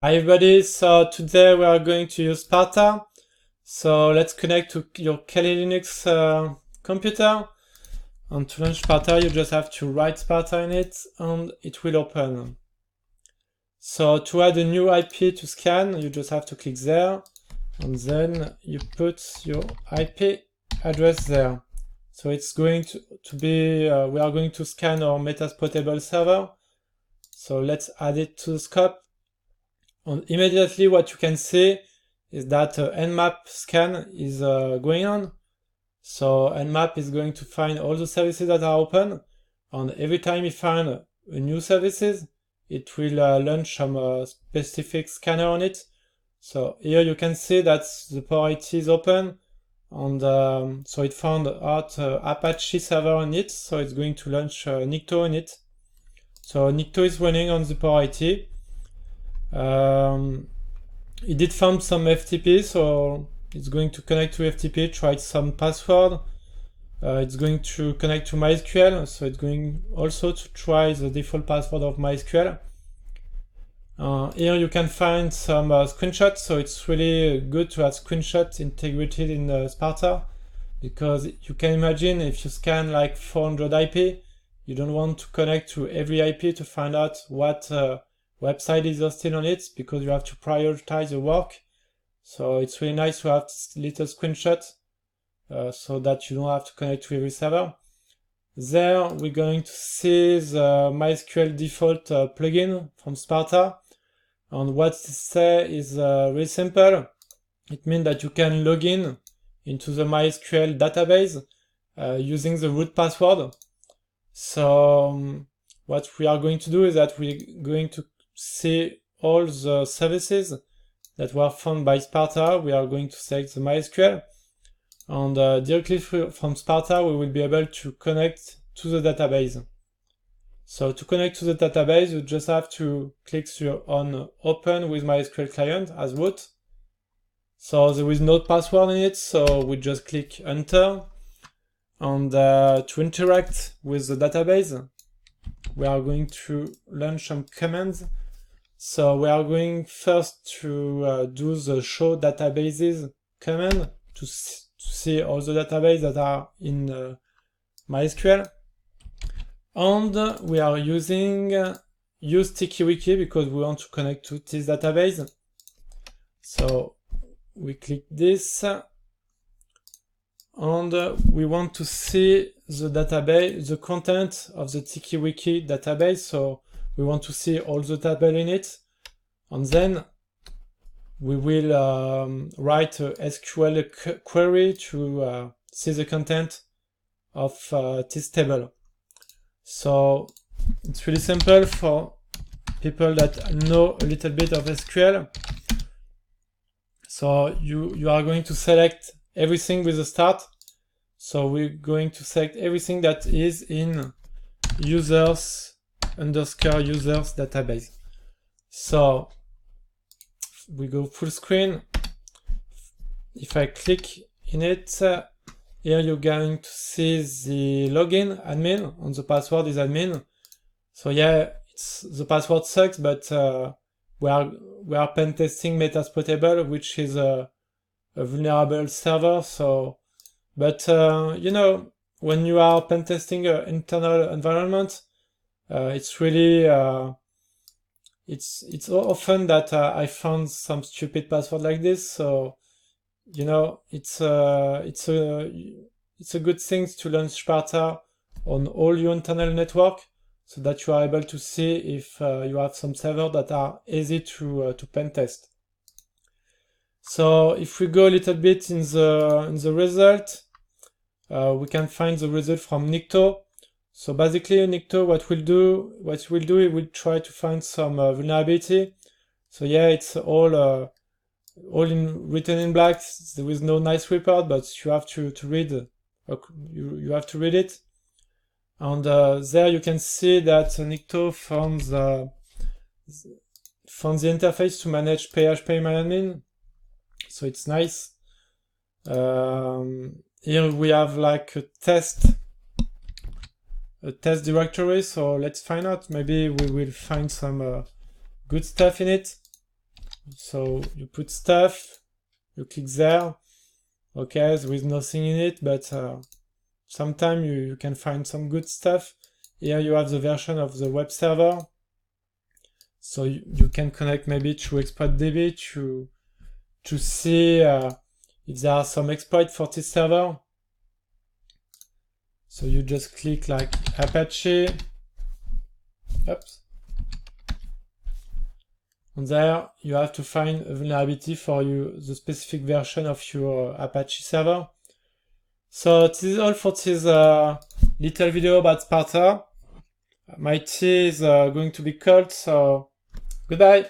Hi everybody, so today we are going to use Sparta. So let's connect to your Kali Linux computer. And to launch Sparta, you just have to write Sparta in it and it will open. So to add a new IP to scan, you just have to click there and then you put your IP address there. So it's going to be, we are going to scan our Metaspotable server. So let's add it to the scope. And immediately what you can see is that Nmap scan is going on. So Nmap is going to find all the services that are open, and every time you find a new services, it will launch some specific scanner on it. So here you can see that the PowerIT is open, and so it found out Apache server on it, so it's going to launch Nikto on it. So Nikto is running on the PowerIT. It did find some FTP, so it's going to connect to FTP, try some password. It's going to connect to MySQL, so it's going also to try the default password of MySQL. Here you can find some screenshots, so it's really good to have screenshots integrated in Sparta, because you can imagine if you scan like 400 IP, you don't want to connect to every IP to find out what website is hosted on it, because you have to prioritize your work. So it's really nice to have this little screenshot so that you don't have to connect to every server. There we're going to see the MySQL default plugin from Sparta. And what it says is really simple. It means that you can log in into the MySQL database using the root password. So what we are going to do is that we're going to see all the services that were found by Sparta. We are going to select the MySQL, and directly from Sparta we will be able to connect to the database. So to connect to the database, you just have to click on Open with MySQL client as root. So there is no password in it, so we just click Enter. And to interact with the database, we are going to launch some commands. So we are going first to do the show databases command to see all the databases that are in MySQL. And we are using use TikiWiki because we want to connect to this database. So we click this, and we want to see the database, the content of the TikiWiki database. So we want to see all the table in it, and then we will write a SQL query to see the content of this table. So it's really simple for people that know a little bit of SQL. So you are going to select everything with a start. So we're going to select everything that is in users _ users database. So we go full screen. If I click in it, here you're going to see the login admin, and the password is admin. So yeah, the password sucks, but we are pen testing Metaspotable, which is a vulnerable server. So, but you know, when you are pen testing an internal environment, it's really it's often that I found some stupid password like this. So you know, it's a good thing to launch Sparta on all your internal network, so that you are able to see if you have some servers that are easy to pen test. So if we go a little bit in the result, we can find the result from Nikto. So basically, Nikto, what we'll do, it will try to find some vulnerability. So yeah, it's all written in black. There is no nice report, but you have to read. You have to read it. And there you can see that Nikto found the interface to manage phpMyAdmin. So it's nice. Here we have like a test directory. So let's find out. Maybe we will find some good stuff in it. So you put stuff, you click there. Okay, there is nothing in it, but sometimes you can find some good stuff. Here you have the version of the web server. So you can connect maybe to ExploitDB to see if there are some exploits for this server. So you just click like Apache. Oops. And there you have to find a vulnerability for the specific version of your Apache server. So this is all for this little video about Sparta. My tea is going to be cold, so goodbye.